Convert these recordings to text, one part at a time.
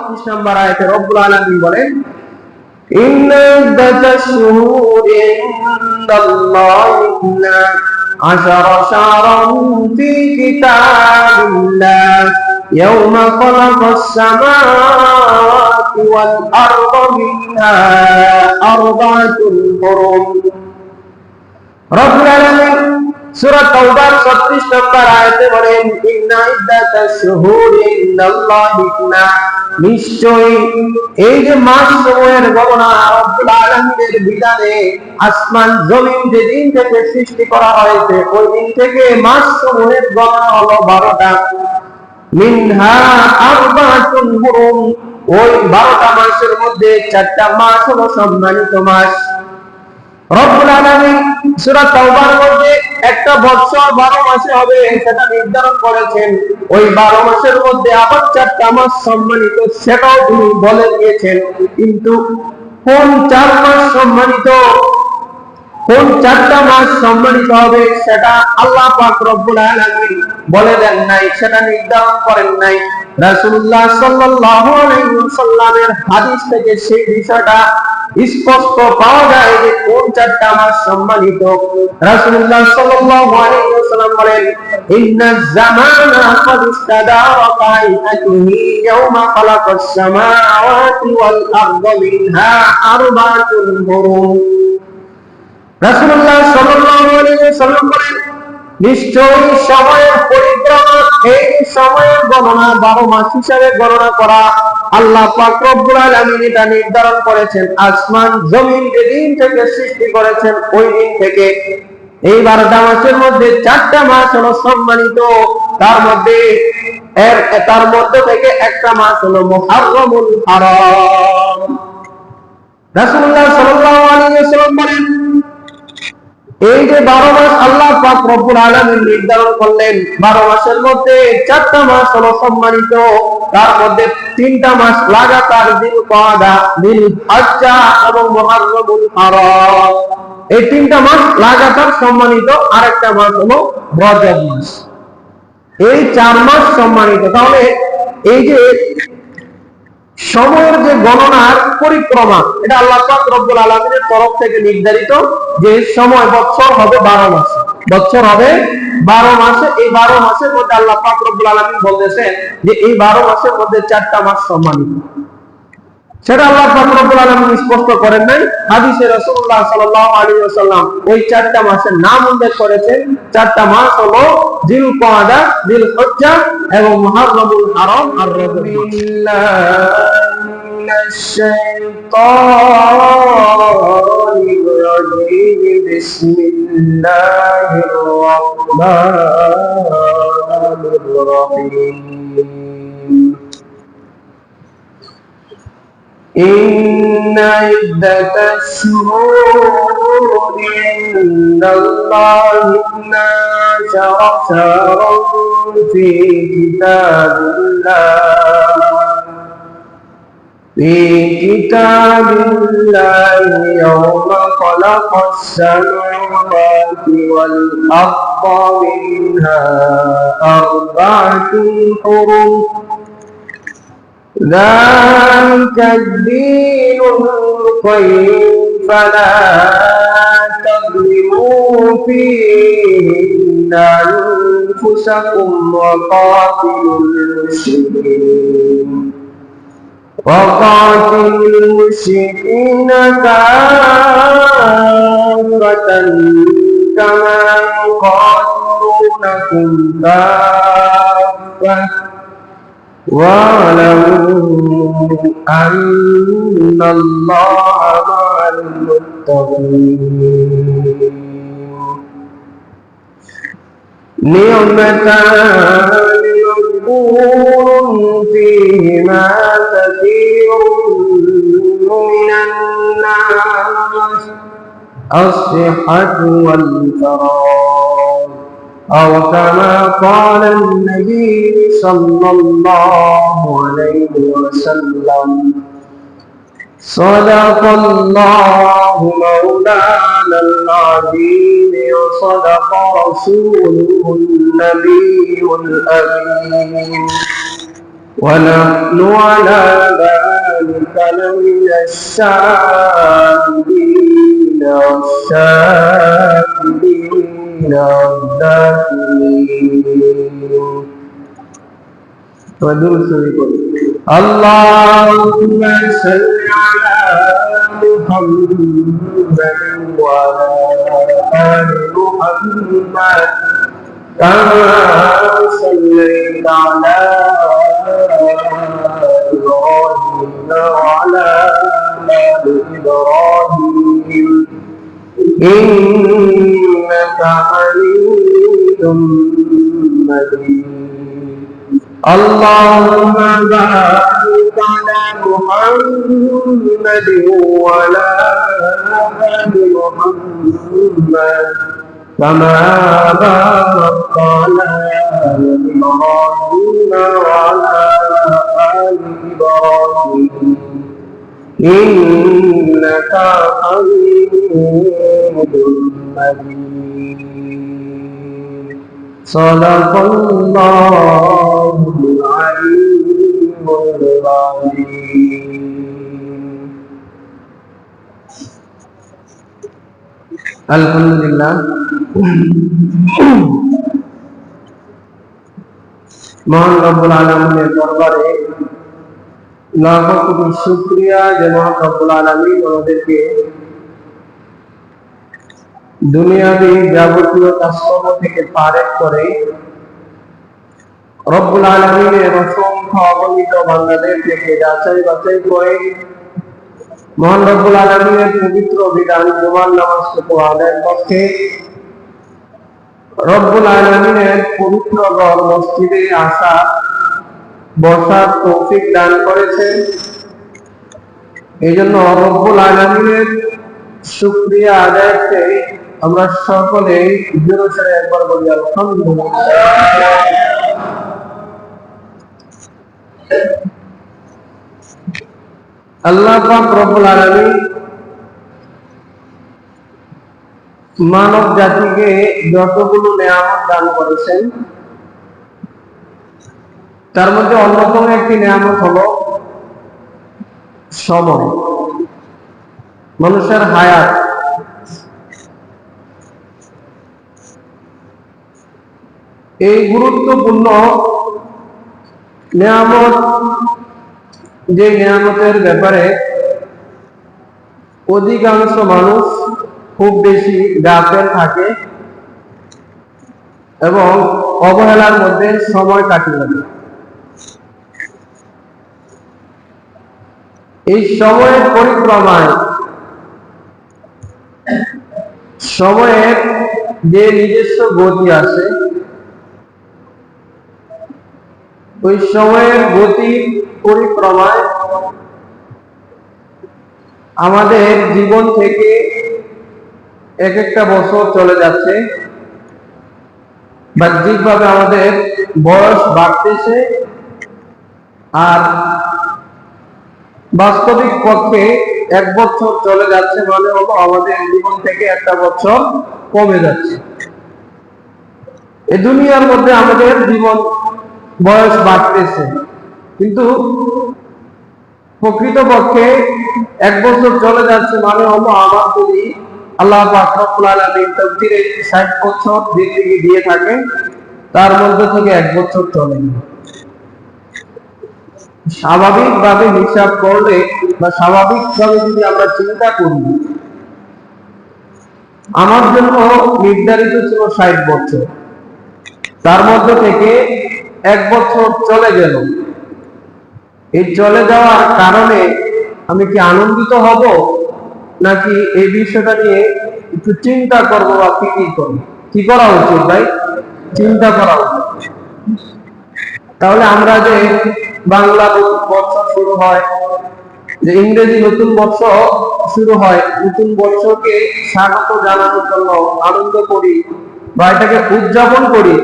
34 নম্বর আয়াতে রব্বুল আলামিন বলেন ইন্না ইদ্দাতাশ শুহুরি ইনদাল্লাহি 12 শাহরান ফি কিতাবিল্লাহ ইয়াওমা খালাকাস সামাওয়াতি ওয়াল আরদা মিনহা আরবা'তুল হুরুম। রব্বুল আলামিন সূরা তাওবার 36 নম্বর আয়াতে বলেন ইন্না ইদ্দাতাশ শুহুরি ইনদাল্লাহি 12, নিশ্চয়ই এই যে মাসসমূহের গণনা রব্বুল আলামিনের বিধানে আসমান জমিন যেদিন থেকে সৃষ্টি করা হয়েছে ওই দিন থেকে মাসসমূহের গণনা হলো 12টা। মিনহা আরবা'তুল হুরুম, ওই 12টা মাসের মধ্যে 4টা মাস হলো সম্মানিত মাস। রব্বুল আলামিন সূরা তাওবার মধ্যে একটা বছর 12 মাসে হবে সেটা নির্ধারণ করেছেন। ওই 12 মাসের মধ্যে আবার 4টা মাস সম্মানিত সেটাও তিনি বলে দিয়েছেন, কিন্তু কোন 4 মাস সম্মানিত, কোন 4টা মাস সম্মানিত হবে সেটা আল্লাহ পাক রব্বুল আলামিন বলে দেন নাই, সেটা নির্ধারণ করেন নাই। রাসূলুল্লাহ সাল্লাল্লাহু আলাইহি ওয়াসাল্লামের হাদিস থেকে সেই বিষয়টা স্পষ্ট পাওয়া যায় যে কোন 4টা মাস সম্মানিত। রাসূলুল্লাহ সাল্লাল্লাহু আলাইহি ওয়াসাল্লাম বলেন ইন্নাজ জামানা ক্বাদ ইস্তাদারা কাইআতিহি ইয়াওমা খালাকাস সামাওয়াতি ওয়াল আরদা মিনহা আরবা'তুল হুরুম। রাসূলুল্লাহ সাল্লাল্লাহু আলাইহি ওয়াসাল্লাম বলেন নিশ্চয়ই সময়ের পরিক্রমা, এই সময়ের গণনা 12 মাস হিসাবে গণনা করা আল্লাহ পাক রব্বুল আলামিন এটা নির্ধারণ করেছেন আসমান জমিন যেদিন থেকে সৃষ্টি করেছেন ওই দিন থেকে। এই 12টা মাসের মধ্যে 4টা মাস হলো সম্মানিত, তার মধ্যে থেকে একটা মাস হলো মুহররমুল হারাম। রাসূলুল্লাহ সাল্লাল্লাহু আলাইহি ওয়াসাল্লাম বলেন এই যে 12 মাস আল্লাহ পাক রব্বুল আলামিন নির্ধারণ করলেন, 12 মাসের মধ্যে 4টা মাস হলো সম্মানিত, তার মধ্যে 3টা মাস লাগাতার যিলকাদা, যিলহজ্জা এবং মুহররমুল হারাম। এই 3টা মাস লাগাতার সম্মানিত, আরেকটা মাস হলো রজব মাস। এই 4 মাস সম্মানিত। তাহলে এই যে সময়ের যে গণনার পরিক্রমা এটা আল্লাহ পাক রব্বুল আলামিনের তরফ থেকে নির্ধারিত, যে সময় বছর হবে 12 মাস, বছর হবে 12 মাসে। এই 12 মাসের মধ্যে আল্লাহ পাক রব্বুল আলামিন বলতেছেন যে এই 12 মাসের মধ্যে 4টা মাস সম্মানিত। সেটা আল্লাহ পাক রব্বুল আলামিন স্পষ্ট করেন নাই। হাদিসে রাসূলুল্লাহ সাল্লাল্লাহু আলাইহি ওয়াসাল্লাম ওই 4টা মাসের নাম উল্লেখ করেছেন। 4টা মাস হলো যিলকাদা, যিলহজ্জা এবং মুহররমুল হারাম আর রজব। বিসমিল্লাহির রাহমানির রাহিম। إن عدة الشهور عند الله 12 شهرا في كتاب الله يوم خلق السماوات والأرض منها أربعة حرم ذلك الدين القيم فلا تظلموا فيهن أنفسكم وقاتلوا المشركين كافة كما يقاتلونكم كافة واعلموا أن الله مع المتقين نعمتان مغبون فيهما كثير من الناس الصحة والفراغ أو كما قال النبي صلى الله عليه وسلم صدق الله مولانا العظيم وصدق رسوله النبي الأمين ونحن على ذلك لمن الشاهدين والشاكرين والذاكرين. اللهم صل على محمد وعلى آل محمد كما صليت على إبراهيم وعلى آل إبراهيم إنك حميد مجيد. اللهم بارك على محمد وعلى آل محمد كما باركت على إبراهيم وعلى آل إبراهيم إنك حميد مجيد. صدق الله العلي العظيم. আলহামদুলিল্লাহ, মহান রব্বুল আলামিনের দরবারে লাখ কোটি শুকরিয়া যে মহান রব্বুল আলামিন আমাদেরকে দুনিয়াবি যাবতীয় কাজকর্ম থেকে পারেক করে রব্বুল আলামিনের অসংখ্য অগণিত বান্দাদের থেকে যাচাই বাছাই করে মহান রব্বুল আলামিনের পবিত্র বিধান জুমার নামাজটুকু আদায় করতে রব্বুল আলামিনের পবিত্র ঘর মসজিদে আসা বসার তৌফিক দান করেছেন। এই জন্য রব্বুল আলামিনের শুকরিয়া আদায়তে আমরা সকলে জোরে সোরে একবার বলি আলহামদুলিল্লাহ। আল্লাহ পাক রব্বুল আলামিন মানব জাতিকে যতগুলো নেয়ামত দান করেছেন তার মধ্যে অন্যতম একটি নেয়ামত হলো সময়, মানুষের হায়াত। এই গুরুত্বপূর্ণ নেয়ামত, যে নেয়ামতের ব্যাপারে অধিকাংশ মানুষ খুব বেশি গাফেল থাকে এবং অবহেলার মধ্যে সময় কাটিয়ে দেয়। এই সময়ের পরিক্রমায় সময়ের যে নিজস্ব গতি আছে, ওই সময়ের গতির পরিক্রমায় আমাদের জীবন থেকে এক একটা বছর চলে যাচ্ছে, বাহ্যিকভাবে আমাদের বয়স বাড়তেছে, আর বাস্তবিক পক্ষে এক বছর চলে যাচ্ছে মানে হলো আমাদের জীবন থেকে একটা বছর কমে যাচ্ছে। এই দুনিয়ার মধ্যে আমাদের জীবন বয়স বাড়তেছে, কিন্তু প্রকৃতপক্ষে এক বছর চলে যাচ্ছে মানে হলো আমার যদি আল্লাহ পাক রব্বুল আলামিন তকদিরে 60 বছর জিন্দেগি দিয়ে থাকে, তার মধ্যে থেকে এক বছর চলে গেল। স্বাভাবিকভাবে হিসাব করলে বা স্বাভাবিকভাবে যদি আমরা চিন্তা করি, আমার জন্য নির্ধারিত ছিল 60 বছর, তার মধ্যে থেকে এক বছর চলে গেল। এই চলে যাওয়ার কারণে আমি কি আনন্দিত হব, নাকি এই বিষয়টা নিয়ে একটু চিন্তা করবো বা ফিকির করবো? কি করা উচিত ভাই? চিন্তা করা উচিত। তাহলে আমরা যে বাংলা বর্ষ শুরু হয়, যে ইংরেজি নতুন বর্ষ শুরু হয়, নতুন বর্ষকে স্বাগত জানানোর জন্য আনন্দ করি বা এটাকে উদযাপন করি,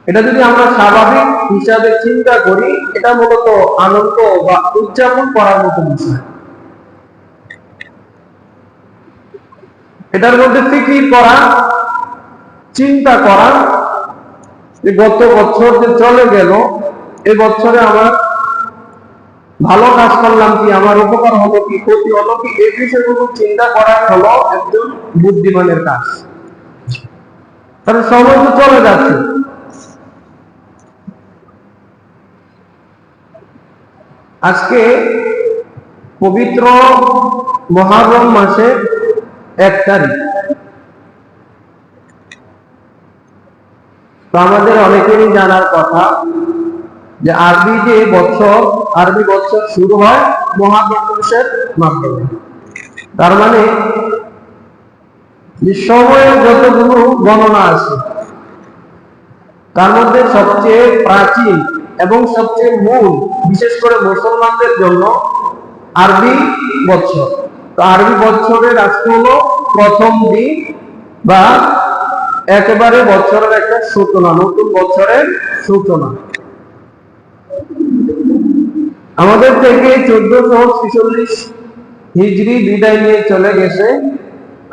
এটা যদি আমরা স্বাভাবিক হিসাবে চিন্তা করি, এটা মূলত আনন্দ বা উদযাপন করার মতো বিষয়। এটার মধ্যে ফিকির করা, চিন্তা করা যে গত বছর যে চলে গেল এই বছরে আমার ভালো কাজ করলাম কি, আমার উপকার হলো কি, ক্ষতি হলো কি, এই বিষয়গুলো চিন্তা করা হলো একজন বুদ্ধিমানের কাজ। কারণ সময় তো চলে যাচ্ছে। আজকে পবিত্র মুহররম মাসের 1 তারিখ। তো আমাদের অনেকেরই জানার কথা যে আরবি বছর শুরু হয় মুহররম মাসের মাধ্যমে। তার মানে যে সময়ের যতগুলো গণনা আছে তার মধ্যে সবচেয়ে প্রাচীন এবং সবচেয়ে মূল, বিশেষ করে মুসলমানদের জন্য আরবি বছর। তো আরবি বছরের আজকে হলো প্রথম দিন বা একেবারে বছরের একটা সূচনা, নতুন বছরের সূচনা। আমাদের থেকে 1446 হিজরি বিদায় নিয়ে চলে গেছে,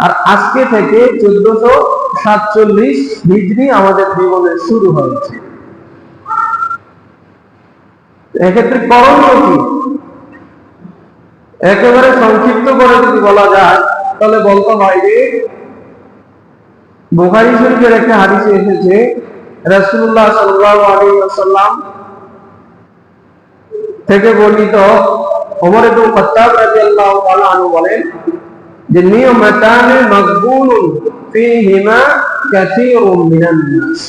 আর আজকে থেকে 1447 হিজরি আমাদের জীবনে শুরু হয়েছে। এক্ষেত্রে করণীয় কি? একেবারে সংক্ষিপ্ত করে যদি বলা যায় তাহলে বলতে হয় যে বুখারী শরীফের একটা হাদিসে এসেছে রাসূলুল্লাহ সাল্লাল্লাহু আলাইহি ওয়াসাল্লাম থেকে বর্ণিত, ওমর ইবনে খাত্তাব রাদিয়াল্লাহু তাআলা আনহু বলেন যে নিয়মাতানে মাকবুলুন ফীহিমা কাসীরুম মিনান নাস।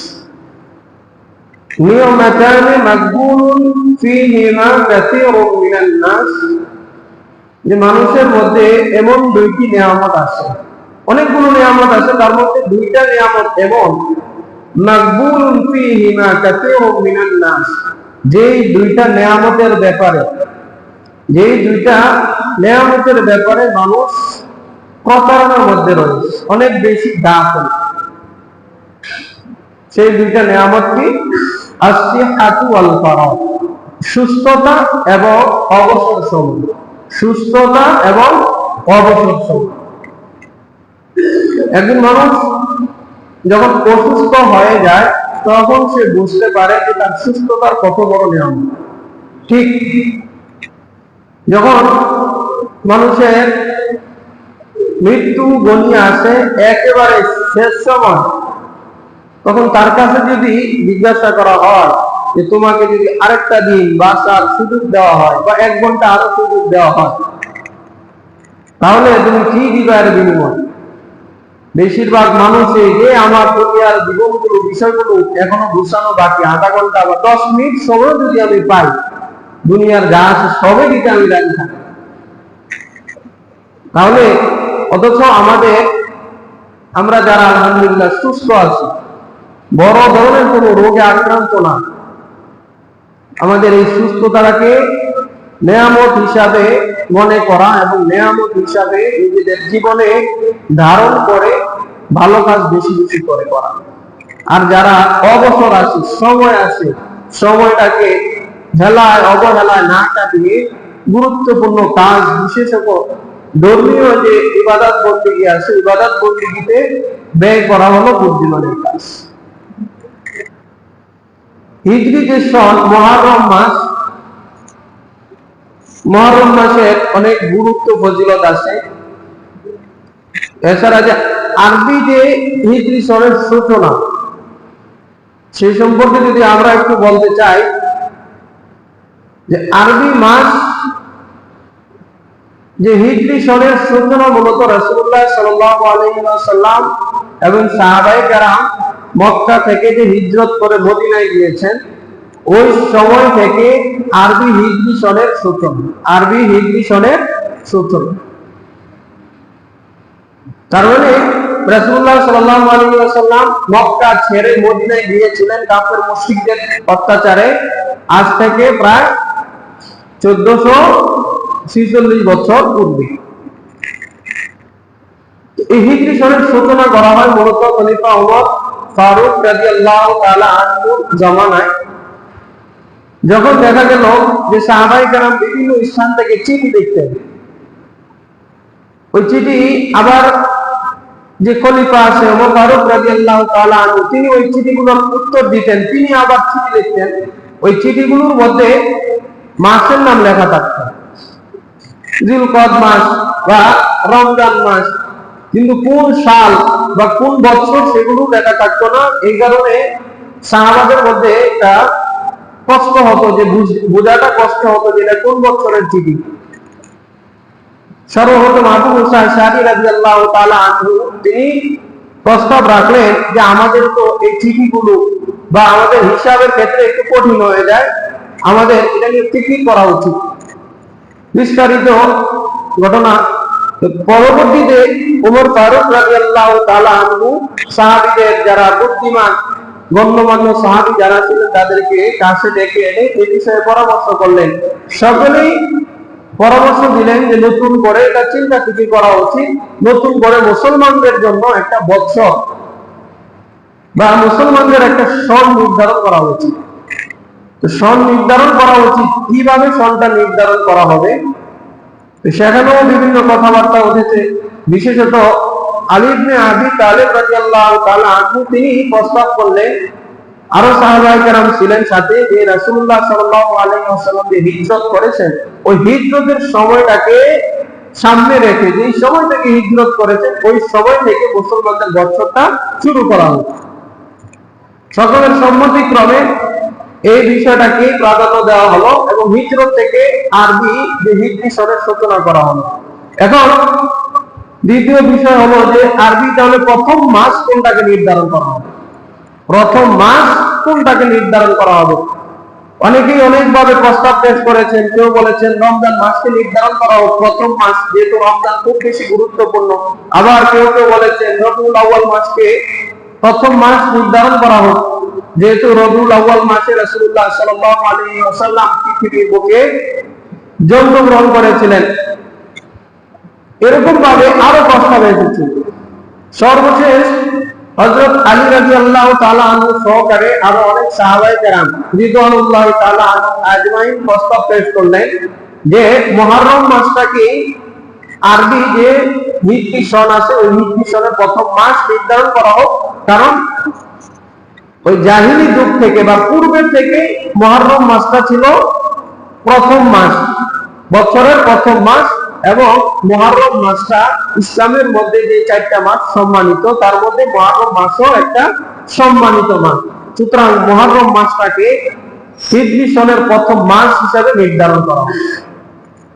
নিয়মাতানে মাকবুলুন ফীহিমা কাসীরুম মিনান নাস, যে মানুষের মধ্যে এমন 2টি নিয়ামত আছে, অনেকগুলো নিয়ামত আছে, তার মধ্যে 2টা নিয়ামত এমন মাকবুলুন ফীহিমা কাসীরুম মিনান নাস, যেই 2টা নিয়ামতের ব্যাপারে মানুষ প্রতারণার মধ্যে রয়েছে, অনেক বেশি দাখল। সেই 2টা নিয়ামত কি? আসিহাতু ওয়াল ফারাগ, সুস্থতা এবং অবসর সময়। সুস্থতা এবং অবসর সময়। একজন মানুষ যখন অসুস্থ হয়ে যায় তখন সে বুঝতে পারে যে তার সুস্থতার কত বড় নিয়ামত। ঠিক যখন মানুষের মৃত্যু ঘনিয়ে আসে, একেবারে শেষ সময়, তখন তার কাছে যদি জিজ্ঞাসা করা হয় যে তোমাকে যদি আরেকটা দিন বাঁচার সুযোগ দেওয়া হয় বা 1 ঘন্টা আরো সুযোগ দেওয়া হয়, তাহলে তুমি কি দিবা এর বিনিময়? বেশিরভাগ মানুষই যে আমার দুনিয়ার জীবনগুলো, বিষয়গুলো এখনো গুছানো বাকি, আধা ঘন্টা বা 10 মিনিট সময় যদি আমি পাই, দুনিয়ার যা আছে সবই দিতে আমি রাজি থাকি। তাহলে অথচ আমরা যারা আলহামদুলিল্লাহ সুস্থ আছি, বড় ধরনের কোনো রোগে আক্রান্ত না, আমাদের এই সুস্থতাকে নেয়ামত হিসাবে মনে করা এবং নেয়ামত হিসাবে নিজেদের জীবনে ধারণ করে ভালো কাজ বেশি বেশি করে করা। আর যারা অবসর আছে, সময় আছে, সময়টাকে অবহেলায় না কাটিয়ে গুরুত্বপূর্ণ কাজ, বিশেষত ধর্মীয় যে ইবাদত বন্দেগী আছে, ইবাদত বন্দেগীতে ব্যয় করা হলো বুদ্ধিমানের কাজ। হিজরি যে সন মুহররম মাসের অনেক গুরুত্ব ফজিলত আছে। এছাড়া যে আরবি যে হিজরি সনের সূচনা, সেই সম্পর্কে যদি আমরা একটু বলতে চাই যে আরবি মাস যে হিজরি সনের সূচনা মূলত রাসূলুল্লাহ সাল্লাল্লাহু আলাইহি ওয়াসাল্লাম এবং সাহাবায়ে কেরাম মক্কা থেকে যে হিজরত করে মদিনায় গিয়েছেন, ওই সময় থেকে আরবি হিজরি সনের সূচনা। তার মানে রাসূলুল্লাহ সাল্লাল্লাহু আলাইহি ওয়াসাল্লাম মক্কা ছেড়ে মদিনায় গিয়েছিলেন কাফের মুশরিকদের অত্যাচারে, আজ থেকে প্রায় 1446 বছর পূর্বে। এই হিজরি সনের সূচনা করা হয় মূলত খলিফা ওমর ফারুক রাদিয়াল্লাহু তাআলা আনহুর জামানায়, যখন দেখা গেল যে সাহাবায়ে কেরাম বিভিন্ন স্থান থেকে চিঠি লিখতেন। ওই চিঠি আবার যে খলিফা আছে ওমর ফারুক রাদিয়াল্লাহু তাআলা আনহু, তিনি ওই চিঠিগুলোর উত্তর দিতেন, তিনি আবার চিঠি লিখতেন। ওই চিঠিগুলোর মধ্যে মাসের নাম লেখা থাকতো, জিলকদ মাস বা রমজান মাস, কিন্তু কোন সাল বা কোন বছর সেগুলো লেখা থাকতো না। এই কারণে সাহাবাদের মধ্যে একটা কষ্ট হতো, যে বোঝাটা কষ্ট হতো যে এটা কোন বছরের চিঠি। সর্বপ্রথম আবু মুসা আশআরী রাদিয়াল্লাহু তাআলা আনহু তিনি প্রস্তাব রাখলেন যে আমাদের তো এই চিঠিগুলো বা আমাদের হিসাবের ক্ষেত্রে একটু কঠিন হয়ে যায়, আমাদের এটা নিয়ে চিঠি করা উচিত। বিস্তারিত ঘটনা। পরবর্তীতে ওমর ফারুক রাদিয়াল্লাহু তাআলা আনহু সাহাবীদের যারা বুদ্ধিমান গণ্যমান্য সাহাবী যারা ছিলেন তাদেরকে কাছে ডেকে এনে এই বিষয়ে পরামর্শ করলেন। সকলেই পরামর্শ দিলেন যে নতুন করে এটা চিন্তা ফিকির করা উচিত, নতুন করে মুসলমানদের জন্য একটা বৎসর বা মুসলমানদের একটা সন নির্ধারণ করা উচিত। তো সন নির্ধারণ করা উচিত, কিভাবে সনটা নির্ধারণ করা হবে সেখানেও বিভিন্ন কথাবার্তা উঠেছে। বিশেষত আলী ইবনে আবি তালেব রাদিয়াল্লাহু তাআলা আনহু তিনি প্রস্তাব করলেন, আরো সাহাবায়ে কেরাম ছিলেন সাথে, যে রাসূলুল্লাহ সাল্লাল্লাহু আলাইহি ওয়াসাল্লাম যে হিজরত করেছেন ওই হিজরতের সময়টাকে সামনে রেখে, যে সময় থেকে হিজরত করেছেন ওই সময় থেকে মুসলমানদের বছরটা শুরু করা হবে। সকলের সম্মতিক্রমে এই বিষয়টাকে প্রাধান্য দেওয়া হলো এবং হিজরত থেকে আরবি যে হিজরি সনের সূচনা করা হলো। এখন দ্বিতীয় বিষয় হলো যে আরবি তাহলে প্রথম মাস কোনটাকে নির্ধারণ করা হবে, প্রথম মাস কোনটাকে নির্ধারণ করা হবে। অনেকেই অনেকভাবে প্রস্তাব পেশ করেছেন। কেউ বলেছেন রমজান মাসকে নির্ধারণ করা হোক প্রথম মাস, যেহেতু রমজান খুব বেশি গুরুত্বপূর্ণ। আবার কেউ কেউ বলেছেন রবিউল আউয়াল মাসকে প্রথম মাস নির্ধারণ করা হোক, যেহেতু রবিউল আউয়াল মাসে রাসূলুল্লাহ সাল্লাল্লাহু আলাইহি ওয়াসাল্লাম পৃথিবীর বুকে জন্মগ্রহণ করেছিলেন। এরকম ভাবে আরো প্রস্তাব এসেছে। সর্বশেষ হযরত আলী রাদিয়াল্লাহু তাআলা আনহু সহকারে আরো অনেক সাহাবায়ে কেরাম রিদওয়ানুল্লাহি তাআলা আজমাইন প্রস্তাব পেশ করলেন যে মুহররম মাসটাকে আরবি যে হিজরি সন আছে ওই হিজরি সনের প্রথম মাস নির্ধারণ করা হোক, কারণ ওই জাহিলি যুগ থেকে বা পূর্বের থেকে মুহররম মাসটা ছিল প্রথম মাস, বছরের প্রথম মাস, এবং মুহররম মাসটা ইসলামের মধ্যে যে চারটা মাস সম্মানিত তার মধ্যে মুহররম মাসও একটা সম্মানিত মাস। সুতরাং মুহররম মাসটাকে হিজরি সনের প্রথম মাস হিসাবে নির্ধারণ করা হয়।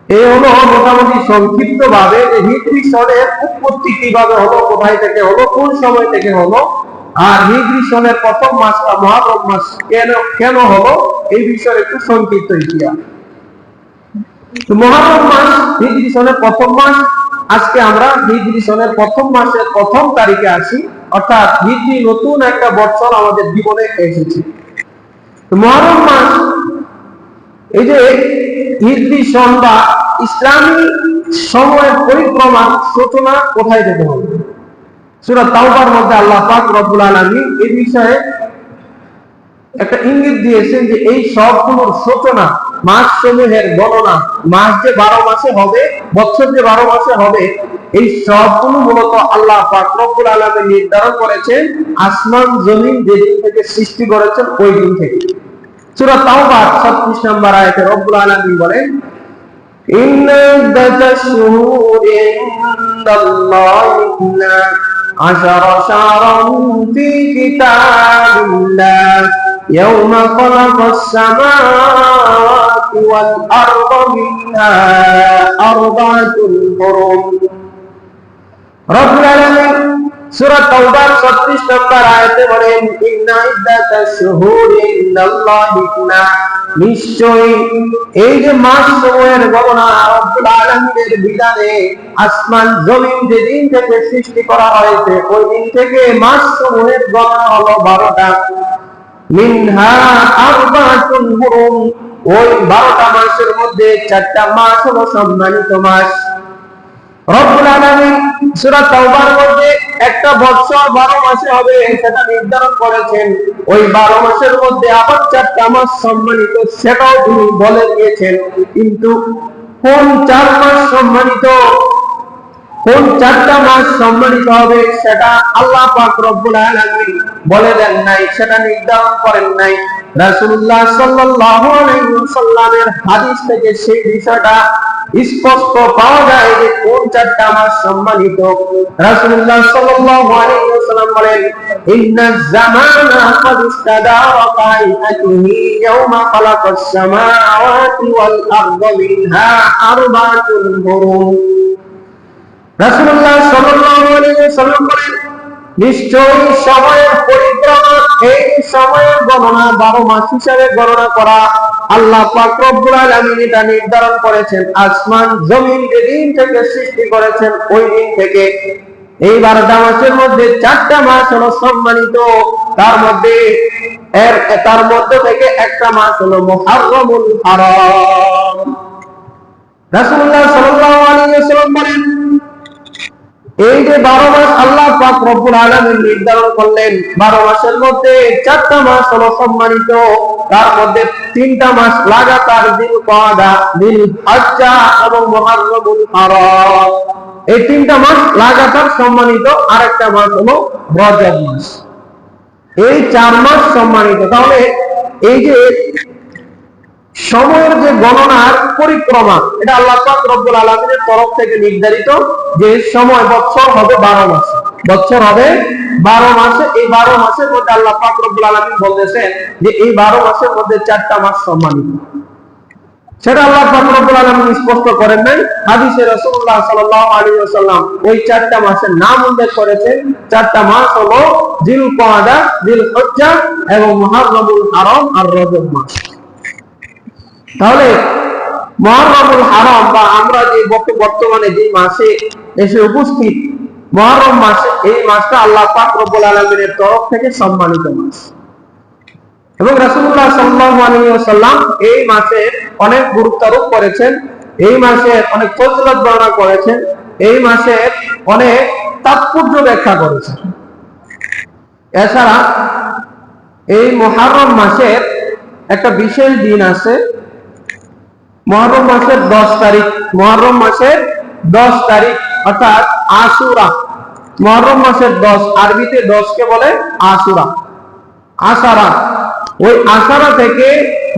এই হলো মোটামুটি সংক্ষিপ্ত ভাবে যে হিজরি সনের উৎপত্তি কিভাবে হলো, কোথায় থেকে হলো, কোন সময় থেকে হলো, আর হিজরি সনের প্রথম মাসটা মুহররম মাস কেন হলো এই বিষয়ে একটু সংক্ষিপ্ত ইতিহাস। মুহররম মাস হিজরি সনের প্রথম মাস। আজকে আমরা হিজরি সনের প্রথম মাসের প্রথম তারিখে আসি, অর্থাৎ হিজরি নতুন একটা বছর আমাদের জীবনে এসেছে। মুহররম মাস, এই যে হিজরি সন বা ইসলামী সময়ের পরিক্রমার সূচনা কোথায় থেকে হবে? সূরা তাওবার মধ্যে আল্লাহ পাক রব্বুল আলামিন এই বিষয়ে একটা ইঙ্গিত দিয়েছেন যে এই সবগুলোর সূচনা, মাস সমূহের গণনা, মাস যে 12 মাসে হবে, বছর যে 12 মাসে হবে, এই সবগুলো মূলত আল্লাহ পাক রব্বুল আলামিন নির্ধারণ করেছেন আসমান জমিন যেদিন থেকে সৃষ্টি করেছেন ওই দিন থেকে। সূরা তাওবার 36 নম্বর আয়াতে রব্বুল আলামিন বলেন, ইন্না ইদ্দাতাশ শুহুরি ইনদাল্লাহি 12 শাহরান ফি কিতাবিল্লাহ ইয়াওমা খালাকাস সামাওয়াতি ওয়াল আরদা মিনহা আরবাতুল হুরুম। রব্বুল আলামিন সূরা তাওবার 36 নম্বর আয়াতে বলেন, ইন্না ইদ্দাতাশ শুহুরি ইনদাল্লাহি 12, নিশ্চয়ই এই যে মাস সমূহের গণনা রব্বুল আলামিনের বিধানে আসমান জমিন যেদিন থেকে সৃষ্টি করা হয়েছে ওই দিন থেকে মাস সমূহের গণনা হলো 12টা। মিনহা আরবাতুল হুরুম, ওই 12টা মাসের মধ্যে 4টা মাস হলো সম্মানিত মাস। রব্বুল আলামিন সূরা তাওবার মধ্যে একটা বছর 12 মাসে হবে সেটা নির্ধারণ করেছেন। ওই 12 মাসের মধ্যে আবার 4টা মাস সম্মানিত সেটাও তিনি বলে দিয়েছেন। কিন্তু কোন 4 মাস সম্মানিত, কোন চারটা মাস সম্মানিত হবে সেটা আল্লাহ পাক রব্বুল আলামিন বলে দেন নাই, সেটা নির্ধারণ করেন নাই। রাসূলুল্লাহ সাল্লাল্লাহু আলাইহি ওয়াসাল্লামের হাদিস থেকে সেই বিষয়টা স্পষ্ট পাওয়া যায় যে কোন চারটা মাস সম্মানিত। রাসূলুল্লাহ সাল্লাল্লাহু আলাইহি ওয়াসাল্লাম বলেন, ইন্নাজ জামানা ক্বাদ ইস্তাদারা কাইআতিহি ইয়াওমা খালাকাস সামাওয়াতি ওয়াল আরদা মিনহা আরবাতুন হুরুম। রাসূলুল্লাহ সাল্লাল্লাহু আলাইহি ওয়াসাল্লাম বলেন, নিশ্চয়ই সময়ের পরিক্রমা, এই সময়ের গণনা 12 মাস হিসাবে গণনা করা আল্লাহ পাক রব্বুল আলামিন এটা নির্ধারণ করেছেন আসমান জমিন যেদিন থেকে সৃষ্টি করেছেন ওই দিন থেকে। এই 12টা মাসের মধ্যে 4টা মাস হলো সম্মানিত, তার মধ্যে থেকে একটা মাস হলো মুহাররমুল হারাম। রাসূলুল্লাহ সাল্লাল্লাহু আলাইহি ওয়াসাল্লাম বলেন, এই যে 12 মাস আল্লাহ পাক রব্বুল আলামিন নির্ধারণ করলেন, 12 মাসের মধ্যে 4টা মাস হলো সম্মানিত, তার মধ্যে 3টা মাস লাগাতার জিলকাদা, জিলহজ্জা এবং মুহাররমুল হারাম। এই 3টা মাস লাগাতার সম্মানিত, আরেকটা মাস হলো রজব মাস। এই 4 মাস সম্মানিত। তাহলে এই যে সময়ের যে গণনার পরিক্রমা, এটা আল্লাহ পাক রব্বুল আলামিনের তরফ থেকে নির্ধারিত যে সময় বছর হবে 12 মাস, বছর হবে 12 মাসে। এই 12 মাসের মধ্যে আল্লাহ পাক রব্বুল আলামিন বলতেছেন যে এই 12 মাসের মধ্যে 4টা মাস সম্মানিত। সেটা আল্লাহ পাক রব্বুল আলামিন স্পষ্ট করেন নাই, হাদিসে রাসূলুল্লাহ সাল্লাল্লাহু আলাইহি ওয়াসাল্লাম ওই 4টা মাসের নাম উল্লেখ করেছেন। 4টা মাস হলো জিলকাদা, জিলহজ্জা এবং মুহাররমুল হারাম আর রজব মাস। তাহলে মুহাররমুল হারাম বা আমরা যে বর্তমানে যে মাসে এসে উপস্থিত মুহররম মাস, এই মাসটা আল্লাহ পাক রব্বুল আলামিনের তরফ থেকে সম্মানিত মাস। এবং রাসূলুল্লাহ সাল্লাল্লাহু আলাইহি ওয়াসাল্লাম এই মাসে অনেক গুরুত্ব আরোপ করেছেন, এই মাসে অনেক ফজিলত বর্ণনা করেছেন, এই মাসে অনেক তাৎপর্য ব্যাখ্যা করেছেন। এছাড়া এই মুহররম মাসের একটা বিশেষ দিন আছে, মুহররম মাসের 10 তারিখ, মুহররম মাসের 10 তারিখ অর্থাৎ আশুরা। মুহররম মাসের 10, আরবিতে 10 কে বলে আশুরা, আশারা। ওই আশারা থেকে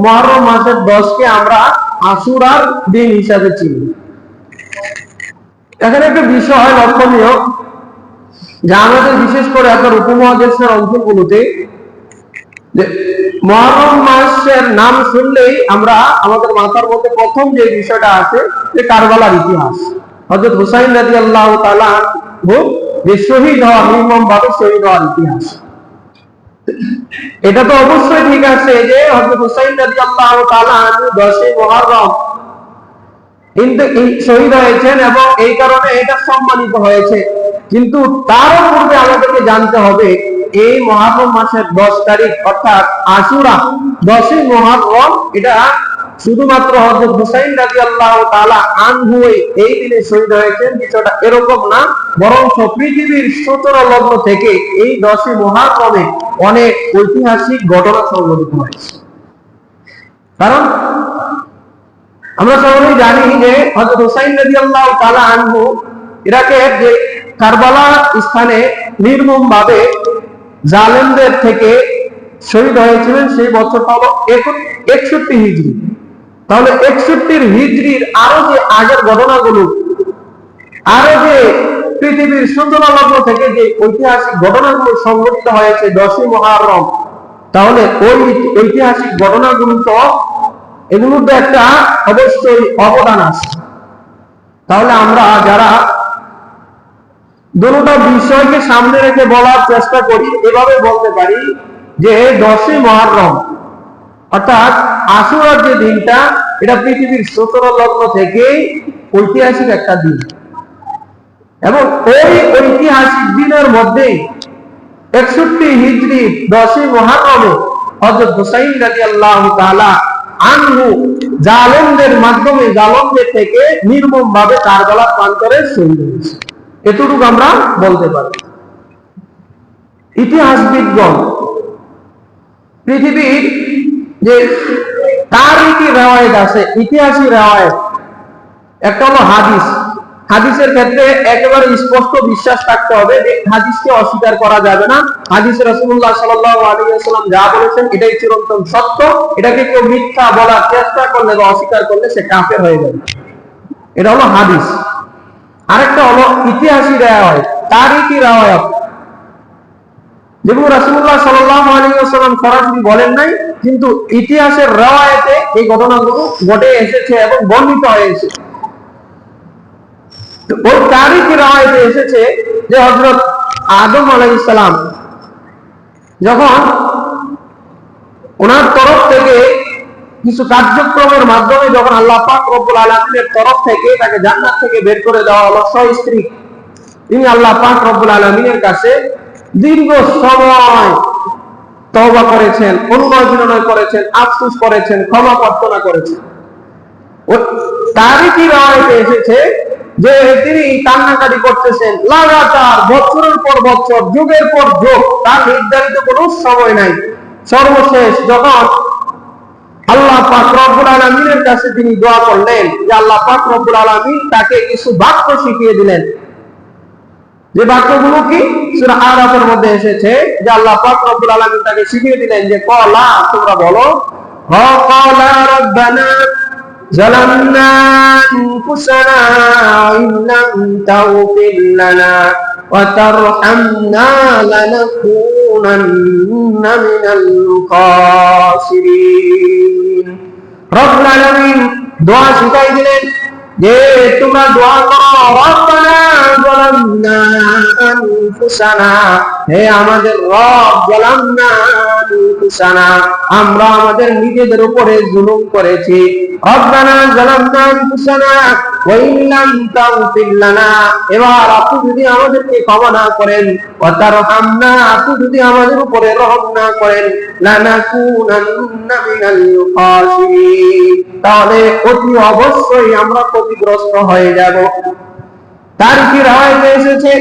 মুহররম মাসের 10 কে আমরা আশুরার দিন হিসাবে চিনি। এখানে একটা বিষয় লক্ষণীয় যে আমাদের বিশেষ করে আপনার উপমহাদেশের অঞ্চলগুলোতে মুহররম মাসের নাম শুনলেই আমরা আমাদের মাথার মধ্যে প্রথম যে বিষয়টা আছে যে কারবালার ইতিহাস, হযরত হুসাইন রাদিয়াল্লাহু তাআলা আনহু যে শহীদ হওয়া, নির্মমভাবে শহীদ হওয়ার ইতিহাস। এটা তো অবশ্যই ঠিক আছে যে হযরত হুসাইন রাদিয়াল্লাহু তাআলা আনহু 10 মুহররম শহীদ হয়েছেন এবং এই কারণে এটা সম্মানিত হয়েছে। কিন্তু তার পূর্বে আমাদেরকে জানতে হবে এই মুহররম মাসের 10 তারিখ অর্থাৎ আশুরা, 10 মুহররম, এটা শুধুমাত্র হযরত হুসাইন রাদিয়াল্লাহু তাআলা আনহু এই দিনে শহীদ হয়েছেন বিষয়টা এরকম না, বরং পৃথিবীর সূচনা লগ্ন থেকে এই 10 মুহররমে অনেক ঐতিহাসিক ঘটনা সংঘটিত হয়েছে। কারণ আমরা সকলেই জানি যে হযরত হুসাইন রাদিয়াল্লাহু তাআলা আনহু ইরাকের যে কারবালা স্থানে নির্মমভাবে জালেমদের থেকে শহীদ হয়েছিলেন, সেই বছরটা হলো 61 হিজরি। তাহলে 61 হিজরির আরো যে আগের ঘটনাগুলো, আরো যে পৃথিবীর সূচনা লগ্ন থেকে যে ঐতিহাসিক ঘটনাগুলো সংঘটিত হয়েছে 10 মুহররম, তাহলে ওই ঐতিহাসিক ঘটনাগুলো তো এগুলোর তো একটা অবশ্যই অবদান আছে। তাহলে আমরা যারা দুটো বিষয়কে সামনে রেখে বলার চেষ্টা করি, এভাবে বলতে পারি যে 10 মুহররম অর্থাৎ আশুরার যে দিনটা, এটা পৃথিবীর 17 লগ্ন থেকে ঐতিহাসিক একটা দিন। এবং ওই ঐতিহাসিক দিনের মধ্যে 61 হিজরি 10 মুহররমে হযরত হুসাইন রাদিয়াল্লাহু তাআলা আনহু জালেমদের মাধ্যমে, জালেমদের থেকে নির্মমভাবে কারবালার প্রান্তরে শহীদ হয়েছে। এতটুকু আমরা বলতে পারি। ইতিহাসবিদগণ পৃথিবীর যে তারিখী রেওয়ায়েত আছে, ইতিহাসী রেওয়ায়েত, একটা হলো হাদিস, হাদিসের ক্ষেত্রে একেবারে স্পষ্ট বিশ্বাস থাকতে হবে যে হাদিসকে অস্বীকার করা যাবে না। হাদিসে রাসূলুল্লাহ সাল্লাল্লাহু আলাইহি ওয়াসাল্লাম যা বলেছেন এটাই চিরন্তন সত্য। এটাকে কেউ মিথ্যা বলার চেষ্টা করলে বা অস্বীকার করলে সে কাফের হয়ে যাবে। এটা হলো হাদিস। আরেকটা হলো ইতিহাসী রাওয়ায়াত, তারিখী রাওয়ায়াত, যেগুলো রাসূলুল্লাহ সাল্লাল্লাহু আলাইহি ওয়াসাল্লাম সরাসরি বলেন নাই, কিন্তু ইতিহাসের রাওয়ায়াতে এই ঘটনাগুলো ঘটে এসেছে এবং বর্ণিত হয়েছে। ওই তারিখী রাওয়ায়াতে এসেছে যে হযরত আদম আলাইহিস সালাম যখন ওনার তরফ থেকে কিছু কার্যক্রমের মাধ্যমে যখন আল্লাহ পাক রব্বুল আলামিনের তরফ থেকে তাকে জান্নাত থেকে বের করে দেওয়া হলো স্ত্রী, তিনি আল্লাহ পাক রব্বুল আলামিনের কাছে দীর্ঘ সময় তওবা করেছেন, অনুনয় বিনয় করেছেন, আফসোস করেছেন, ক্ষমা প্রার্থনা করেছেন। তারিখী রাওয়ায়াতে এসেছে যে তিনি কান্নাকাটি করতেছেন লাগাতার বছরের পর বছর, যুগের পর যুগ, তার নির্ধারিত কোনো সময় নাই। সর্বশেষ যখন আল্লাহ পাক রব্বুল আলামিনের কাছে তিনি দোয়া করলেন যে আল্লাহ পাক রব্বুল আলামিন তাকে কিছু বাক্য শিখিয়ে দিলেন, যে বাক্যগুলো কি সূরা আরাফের মধ্যে এসেছে যে আল্লাহ পাক রব্বুল আলামিন তাকে শিখিয়ে দিলেন যে ক্বালা, তোমরা বলো, ক্বালা রাব্বানা যালামনা আনফুসানা ইল্লাম তাগফির লানা ওয়া তারহামনা লানাকুনান্না মিনাল খাসিরিন। রব্বুল আলামিন দোয়া শিখাই দিলেন যে তোমরা দোয়া করো, রব্বানা যালামনা আনফুসানা, হে আমাদের রব, যালামনা আনফুসানা, আমরা আমাদের নিজেদের উপরে জুলুম করেছি। রব্বানা যালামনা আনফুসানা ওয়া ইল্লাম তাগফির লানা, এবার আপনি যদি আমাদেরকে ক্ষমা না করেন, ওয়া তারহামনা, আপনি যদি আমাদের উপরে রহম না করেন, লানাকুনান্না মিনাল খাসিরিন, তাহলে অতি অবশ্যই আমরা ক্ষতিগ্রস্ত হয়ে যাব। তারিখী রাওয়ায়াতে এসেছে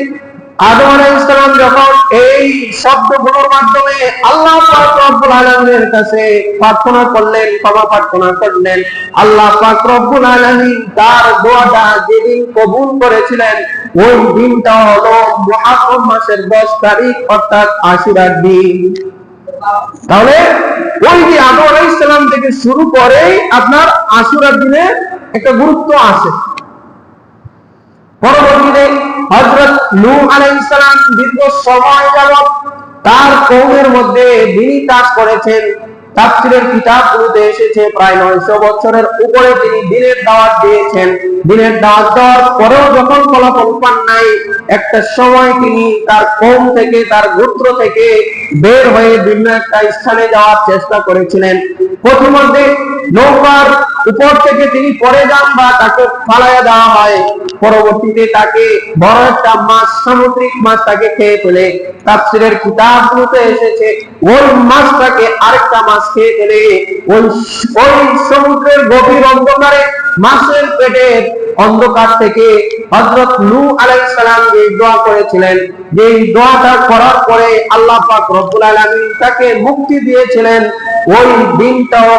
আদম আলাইহিস সালাম যখন এই শব্দগুলোর মাধ্যমে আল্লাহ পাক রব্বুল আলামিনের কাছে প্রার্থনা করলেন, ক্ষমা প্রার্থনা করলেন, আল্লাহ পাক রব্বুল আলামিন তার দোয়াটা যেদিন কবুল করেছিলেন ওই দিনটা হলো মুহররম মাসের 10 তারিখ, অর্থাৎ আশুরার দিন। তাহলে ওই যে আদম আলাইহিস সালাম থেকে শুরু করে আপনার আশুরার দিনে একটা গুরুত্ব আছে। পরবর্তীতে হযরত নূহ আলাইহিস সালাম দীর্ঘ সময় যাবত তার কওমের মধ্যে দিনই কাজ করেছেন। তাফসীরের কিতাবগুলোতে এসেছে প্রায় 900 বছরের উপরে তিনি দ্বীনের দাওয়াত দিয়েছেন। দ্বীনের দাওয়াত দেওয়ার পরেও যখন ফলাফল পান নাই, একটা সময় তিনি তার কওম থেকে, তার গোত্র থেকে বের হয়ে ভিন্ন একটা স্থানে যাওয়ার চেষ্টা করেছিলেন। প্রথমে নৌকার উপর থেকে তিনি পড়ে যান বা তাকে ফালাইয়া দেওয়া হয়, পরবর্তীতে তাকে বড় একটা মাছ, সামুদ্রিক মাছ তাকে খেয়ে ফেলে। তাফসীরের কিতাবগুলোতে এসেছে ওই মাছটাকে আরেকটা মাছ খেয়ে ফেলে ওই সমুদ্রের গভীর অন্ধকারে মাছের পেটের অন্ধকার থেকে হযরত নূহ আলাইহিস সালাম যে দোয়া করেছিলেন, যে দোয়াটা করার পরে আল্লাহ পাক রব্বুল আলামিন তাকে মুক্তি দিয়েছিলেন, ওই দিনটাও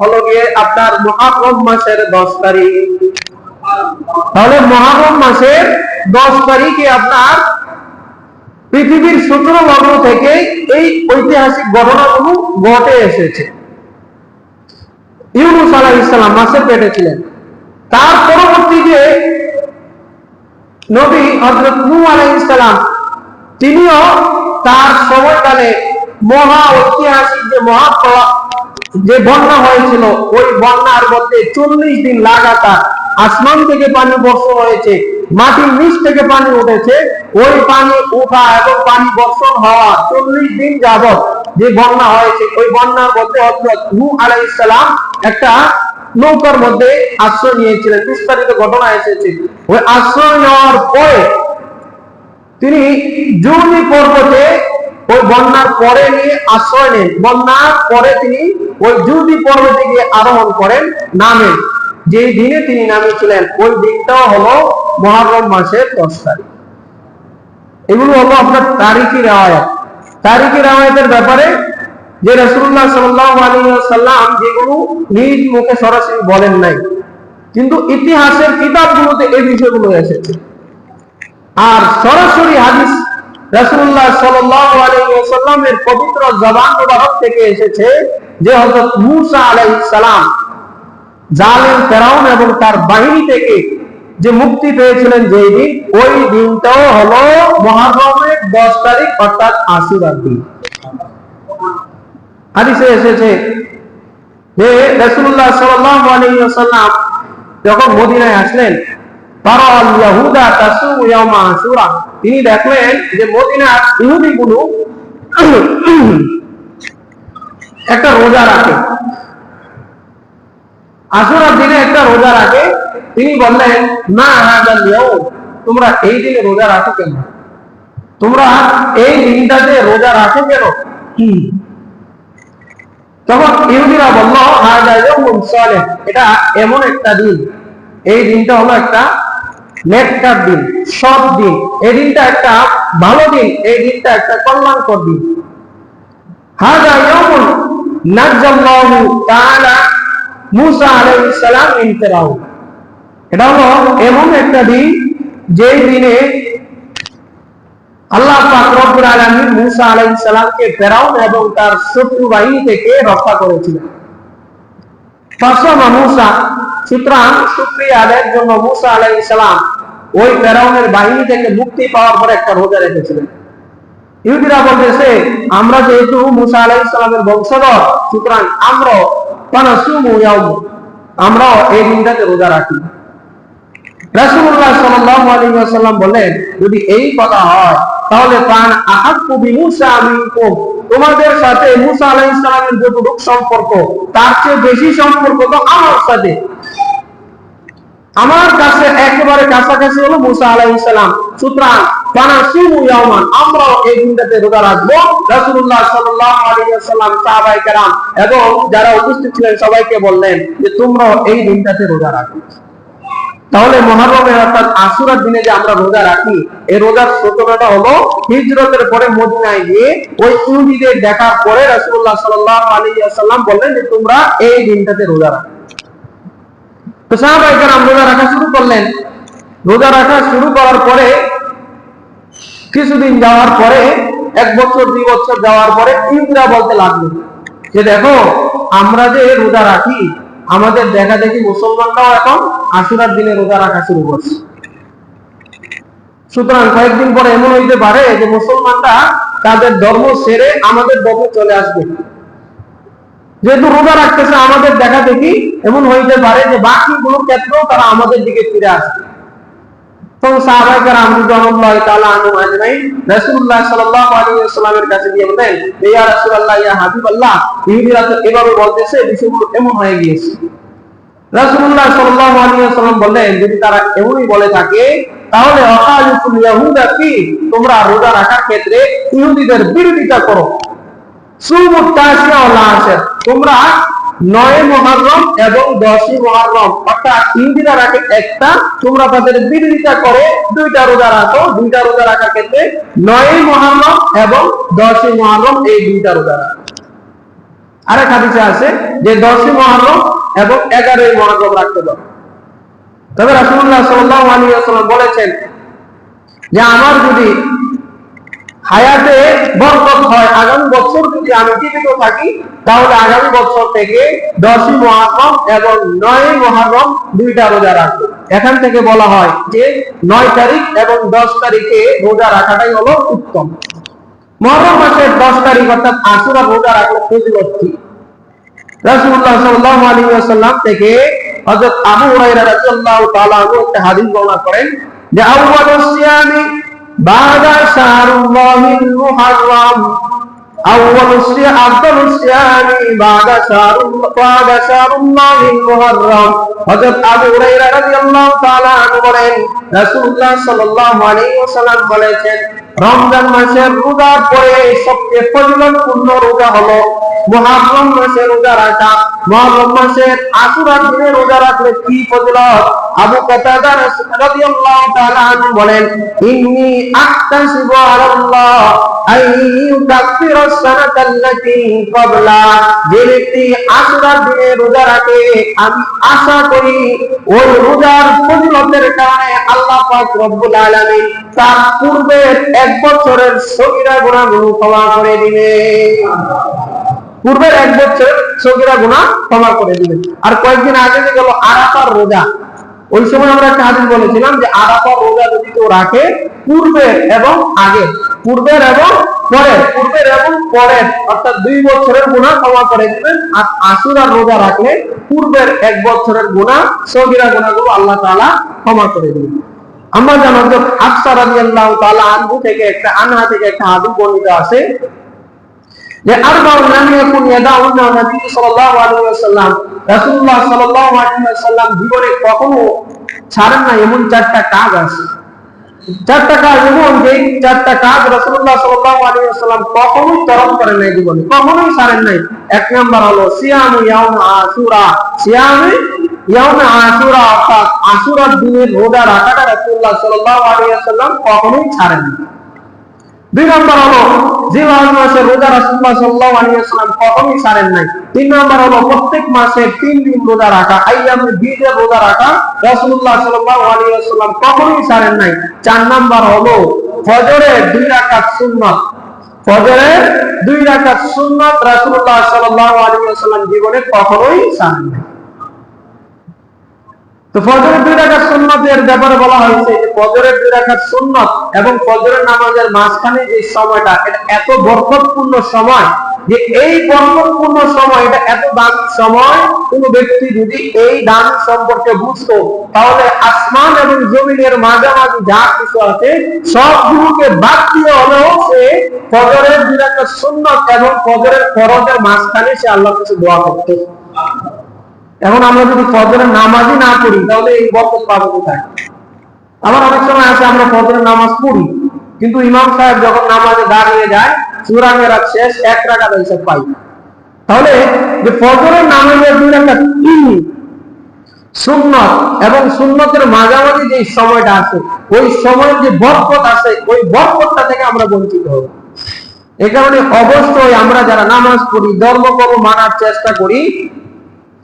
হলো গিয়ে আপনার মুহররম মাসের 10 তারিখ। তাহলে মুহররম মাসের 10 তারিখে আপনার পৃথিবীর 17 লগ্ন থেকে এই ঐতিহাসিক ঘটনাগুলো ঘটে এসেছে। ইউনূস আলাইহিস সালাম মাছের পেটে ছিলেন। তার পরবর্তীতে নবী হযরত নূহ আলাইহিস সালাম, তিনিও তার সময়কালে মহা ঐতিহাসিক যে বন্যা হয়েছিল, ওই বন্যার মধ্যে 40 দিন লাগাতার আসমান থেকে পানি বর্ষণ হয়েছে, মাটির নিচ থেকে পানি উঠেছে, ওই পানি উঠা এবং পানি বর্ষণ হওয়া 40 দিন যাবত যে বন্যা হয়েছে, ওই বন্যার মধ্যে হযরত নূহ আলাইহিস সালাম একটা নৌকার মধ্যে আশ্রয় নিয়েছিলেন। বিস্তারিত ঘটনা এসেছে। ওই আশ্রয় নেওয়ার পরে তিনি জুনি পর্বতে ওই বন্যার পরে নিয়ে আশ্রয় নেন। বন্যার পরে তিনি ওই জুদি পর্বতে গিয়ে আরোহণ করেন, নামেন। যে দিনে তিনি নামিয়েছিলেন ওই দিনটাও হলো মুহররম মাসের 10 তারিখ। এগুলো হলো আপনার তারিখী রাওয়ায়াত। তারিখী রাওয়ায়াতের ব্যাপারে যে রাসূলুল্লাহ সাল্লাল্লাহু আলাইহি ওয়াসাল্লাম যেগুলো নিজ মুখে সরাসরি বলেন নাই, কিন্তু ইতিহাসের কিতাবগুলোতে এই বিষয়গুলো এসেছে। আর সরাসরি হাদিস রাসূলুল্লাহ সাল্লাল্লাহু আলাইহি ওয়াসাল্লামের পবিত্র জবান মুবারক থেকে এসেছে যে হযরত মূসা আলাইহিস সালাম জালিম ফেরাউন এবং তার বাহিনী থেকে যে মুক্তি পেয়েছিলেন যেই দিন, ওই দিনটাও হলো মুহররমের 10 তারিখ অর্থাৎ আশুরার দিন। হাদিসে এসেছে যে রাসূলুল্লাহ সাল্লাল্লাহু আলাইহি ওয়াসাল্লাম যখন মদিনায় আসলেন, তারাল ইয়াহুদা তাসুমু ইয়াউমা আশুরা, তিনি দেখলেন যে মদিনার ইহুদিগুলো একটা রোজা রাখে, আশুরার দিনে একটা রোজা রাখে। তিনি বললেন, না হাযাল ইয়াউম, তোমরা এই দিনে রোজা রাখো কেন? তোমরা এই দিনটাতে রোজা রাখো কেন? তখন ইহুদিরা বলল, হাযা ইয়াউমুন সালিহ, এটা এমন একটা দিন, এই দিনটা হলো একটা নেককার দিন, সৎ দিন, এই দিনটা একটা ভালো দিন, এই দিনটা একটা কল্যাণকর দিন। হাযা ইয়াউমুন নাজ্জাল্লাহু তাআলা মূসা আলাইহিস সালাম মিন ফিরাউন, এটা হলো এমন একটা দিন যেই দিনে আল্লাহ পাক রব্বুল আলামিন মূসা আলাইহিস সালামকে ফিরাউন এবং তার শত্রু বাহিনী থেকে রক্ষা করেছিলেন। ফাসামা মূসা, সুতরাং শুকরিয়া আদায়ের জন্য মূসা আলাইহিস সালাম ওই ফিরাউনের বাহিনী থেকে মুক্তি পাওয়ার পর একটা রোজা রেখেছিলেন। ইহুদিরা বলতেছে, আমরা যেহেতু মূসা আলাইহিস সালামের বংশধর, সুতরাং আমরা ফানাসুমু ইয়াউম, আমরা এই দিনটাতে রোজা রাখি। রাসূলুল্লাহ সাল্লাল্লাহু আলাইহি ওয়াসাল্লাম বলেন, যদি এই কথা হয় তাহলে ফান আহাক্কু বিমূসা মিনকুম, তোমাদের সাথে মূসা আলাইহিস সালামের যতটুকু সম্পর্ক তার চেয়ে বেশি সম্পর্ক তো আমার সাথে। আমার কাছে একেবারে কাছাকাছি হলো মূসা আলাইহিস সালাম, সুতরাং ফানাসুমু ইয়াওমান, আমরা এই দিনটাতে রোজা রাখবো। রাসূলুল্লাহ সাল্লাল্লাহু আলাইহি ওয়াসাল্লাম সাহাবায়ে কেরাম এবং যারা উপস্থিত ছিলেন সবাইকে বললেন যে তোমরা এই দিনটাতে রোজা রাখো। তাহলে মুহররমের অর্থাৎ আশুরার দিনে যে আমরা রোজা রাখি, এই রোজার সূচনাটা হলো হিজরতের পরে মদিনায় গিয়ে ওই ইহুদিদের দেখার পরে রাসূলুল্লাহ সাল্লাল্লাহু আলাইহি ওয়াসাল্লাম বললেন যে তোমরা এই দিনটাতে রোজা রাখো। তো সাহাবায়ে কেরাম রোজা রাখা শুরু করলেন। রোজা রাখা শুরু করার পরে কিছুদিন যাওয়ার পরে, 1 বছর 2 বছর যাওয়ার পরে ইহুদিরা বলতে লাগলো যে দেখো, আমরা যে রোজা রাখি, আমাদের দেখা দেখি মুসলমানরাও এখন আশুরার দিনে রোজা রাখা শুরু করছে। সুতরাং কয়েকদিন পরে এমন হইতে পারে যে মুসলমানরা তাদের ধর্ম ছেড়ে আমাদের ধর্মে চলে আসবে। যেহেতু রোজা রাখতেছে আমাদের দেখা দেখি, এমন হইতে পারে যে বাকিগুলোর ক্ষেত্রেও তারা আমাদের দিকে ফিরে আসবে। তখন সাহাবায়ে কেরাম রাদিয়াল্লাহু তাআলা আনহুম আজমাইন রাসূলুল্লাহ সাল্লাল্লাহু আলাইহি ওয়াসাল্লামের কাছে গিয়ে বলেন, ইয়া রাসূলুল্লাহ, ইয়া হাবিবাল্লাহ, ইহুদিরা তো এভাবে বলতেছে, বিষয়গুলো এমন হয়ে গিয়েছে। রাসূলুল্লাহ সাল্লাল্লাহু আলাইহি ওয়াসাল্লাম বললেন, যদি তারা এমনই বলে থাকে তাহলে অকালিফুল ইয়াহুদা কি, তোমরা রোজা রাখার ক্ষেত্রে ইহুদিদের বিরোধিতা করো। সুমুত তাসিয়া ওয়াল আশর, তোমরা 9 মুহররম এবং 10 মুহররম, অর্থাৎ ইহুদিরা রাখে একটা, তোমরা তাদের বিরোধিতা করে দুইটা রোজা রাখো। দুইটা রোজা রাখার ক্ষেত্রে 9 মুহররম এবং 10 মুহররম, এই দুইটা রোজা রাখো। আরেক হাদিসে আছে যে 10 মুহররম এবং 11 মুহররম রাখতে হবে। তবে রাসূলুল্লাহ সাল্লাল্লাহু আলাইহি ওয়াসাল্লাম বলেছেন যে আমার যদি হায়াতে বরকত হয়, আগামী বছর যদি আমি জীবিত থাকি, তাহলে আগামী বছর থেকে 10 মুহররম এবং 9 মুহররম দুইটা রোজা রাখবো। এখান থেকে বলা হয় যে 9 তারিখ এবং 10 তারিখে রোজা রাখাটাই হলো উত্তম। মুহররম মাসের 10 তারিখ অর্থাৎ আশুরা রোজা রাখলে ফজিলত কি? রাসূলুল্লাহ সাল্লাল্লাহু আলাইহি ওয়াসাল্লাম থেকে হযরত আবু হুরায়রা রাদিয়াল্লাহু তাআলা আনহু একটা হাদিস বর্ণনা করেন যে আউয়ালুস সিয়ামি বাদা শাহরুল্লাহিল মুহররম, আউয়ালুস সিয়াম আফদালুস সিয়ামি বাদা শাহরুল্লাহিল মুহররম। হযরত আবু হুরায়রা রাদিয়াল্লাহু তাআলা আনহু বলেন, রাসূলুল্লাহ সাল্লাল্লাহু আলাইহি ওয়াসাল্লাম বলেছেন, রমজান মাসের রোজার পরে সবচেয়ে ফজিলতপূর্ণ রোজা হলো মুহররম মাসে রোজা রাখা। মুহররম মাসের আশুরার দিনে রোজা রাখলে কি ফজিলত? আবু কাতাদা রাদিয়াল্লাহু তাআলা আনহু বলেন, ইন্নী আহতাসিবু আলাল্লাহ আইয়ুকাফিরা সানাতাল্লাতী ক্বাবলা, যে ব্যক্তি আশুরার দিনে রোজা রাখে আমি আশা করি ওই রোজার ফজিলতের কারণে আল্লাহ পাক রব্বুল আলামিন তার পূর্বের এক বছরের সগীরা গুনাহগুলো ক্ষমা করে দিবেন। পূর্বের এক বছরের সগীরা গুনাহ ক্ষমা করে দিবেন। আর কয়েকদিন আগে যে গেল আরাফার রোজা, ওই সময় আমরা একটা হাদিস বলেছিলাম যে আরাফার রোজা যদি কেউ রাখে পূর্বের এবং আগে, পূর্বের এবং পরের অর্থাৎ 2 বছরের গুনাহ ক্ষমা করে দিবেন। আর আশুরার রোজা রাখলে পূর্বের 1 বছরের গুনাহ সগীরা গুনাহগুলো আল্লাহ তাআলা ক্ষমা করে দিবেন। আমরা জানো যে হাফসা রাদিয়াল্লাহু তাআলা আনহা থেকে একটা হাদিস বর্ণিত আছে যে আরবাউ লাম ইয়াকুন ইয়াদাউনা নবী সাল্লাল্লাহু আলাইহি ওয়াসাল্লাম, রাসূলুল্লাহ সাল্লাল্লাহু আলাইহি ওয়াসাল্লাম জীবনে কখনো ছাড়েন না এমন 4টা কাজ আছে। 4টা কাজ এমন যে 4টা কাজ রাসূলুল্লাহ সাল্লাল্লাহু আলাইহি ওয়াসাল্লাম কখনোই তরক করেন নাই, জীবনে কখনোই ছাড়েন নাই। এক নাম্বার হলো সিয়ামু ইয়াউম আশুরা, অর্থাৎ আশুরার দিনের রোজা রাখাটা রাসূলুল্লাহ সাল্লাল্লাহু আলাইহি ওয়াসাল্লাম কখনোই ছাড়েন না। 2 নাম্বার হলো জিলহজ মাসের রোজা রাসূলুল্লাহ সাল্লাল্লাহু আলাইহি ওয়াসাল্লাম কখনোই ছাড়েন নাই। 3 নাম্বার হলো প্রত্যেক মাসে 3 দিন রোজা রাখা, আইয়ামে বীজের রোজা রাখা রাসূলুল্লাহ সাল্লাল্লাহু আলাইহি ওয়াসাল্লাম কখনোই ছাড়েন নাই। 4 নাম্বার হলো ফজরের 2 রাকাত সুন্নাত, রাসূলুল্লাহ সাল্লাল্লাহু আলাইহি ওয়াসাল্লাম জীবনে কখনোই ছাড়েন নাই। তো ফজরের 2 রাকাত সুন্নাতের ব্যাপারে বলা হয়েছে যে ফজরের 2 রাকাত সুন্নাত এবং ফজরের নামাজের মাঝখানে যে সময়টা, এটা এত বরকতপূর্ণ সময় যে এই বরকতপূর্ণ সময়, এটা এত দামি সময়, কোন ব্যক্তি যদি এই দান সম্পর্কে বুঝতো তাহলে আসমান এবং জমিনের মাঝামাঝি যা কিছু আছে সবগুলোকে বাদ দিয়ে হলেও সে ফজরের 2 রাকাত সুন্নাত এবং ফজরের ফরজের মাঝখানে সে আল্লাহর কাছে দোয়া করত। এখন আমরা যদি ফজরের নামাজই না পড়ি তাহলে এই বরকত পাবো কোথায়? আবার অনেক সময় আছে আমরা ফজরের নামাজ পড়ি কিন্তু ইমাম সাহেব যখন নামাজে দাঁড়িয়ে যায় সূরা মেরাজ শেষ 1 রাকাত হিসাব পাই। তাহলে যে ফজরের নামাজের 2 রাকাত সুন্নাত এবং সুন্নতের মাঝামাঝি যে সময়টা আছে ওই সময়ের যে বরকত আছে ওই বরকতটা থেকে আমরা বঞ্চিত হব। এই কারণে অবশ্যই আমরা যারা নামাজ পড়ি, ধর্মকর্ম মানার চেষ্টা করি,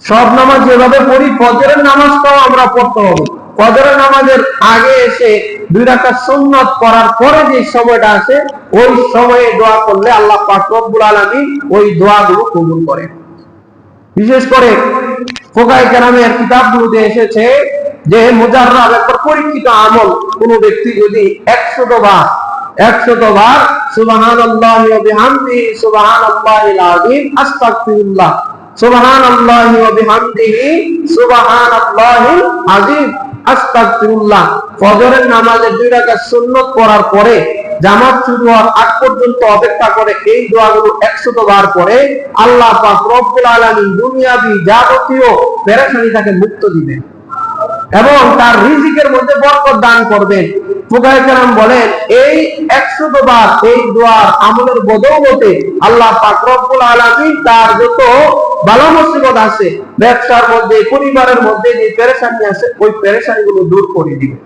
সব নামাজ যেভাবে পড়ি ফজরের নামাজটাও আমরা পড়তে হবে। ফজরের নামাজের আগে এসে 2 রাকাত সুন্নাত পড়ার পরে যে সময়টা আছে ওই সময়ে দোয়া করলে আল্লাহ পাক রব্বুল আলামিন ওই দোয়াগুলো কবুল করেন। বিশেষ করে ফুকায়ে কেরামের কিতাবগুলোতে এসেছে যে মুজাররাব একটা পরীক্ষিত আমল, কোন ব্যক্তি যদি 100 বার সুবহানাল্লাহি ওয়া বিহামদিহি সুবহানাল্লাহিল আযীম আস্তাগফিরুল্লাহ, সুবহানাল্লাহি ওয়া বিহামদিহি সুবহানাল্লাহিল আযীম আস্তাগফিরুল্লাহ ফজরের নামাজের 2 রাকাত সুন্নাত পড়ার পরে জামাত শুরু হওয়ার আগ পর্যন্ত অপেক্ষা করে এই দোয়াগুলো 100 বার পরে আল্লাহ পাক রব্বুল আলামিন দুনিয়াবি যাবতীয় পেরেশানি থেকে মুক্ত দিবেন এবং তার রিজিকের মধ্যে বরকত দান করবেন। ফুকায়ে কেরাম বলেন এই 100 বার এই দোয়ার আমলের বদৌলতে আল্লাহ পাক রব্বুল আলামিন তার যত বালা মুসিবত আছে, ব্যবসার মধ্যে, পরিবারের মধ্যে যে পেরেশানি আছে ওই পেরেশানিগুলো দূর করে দিবেন।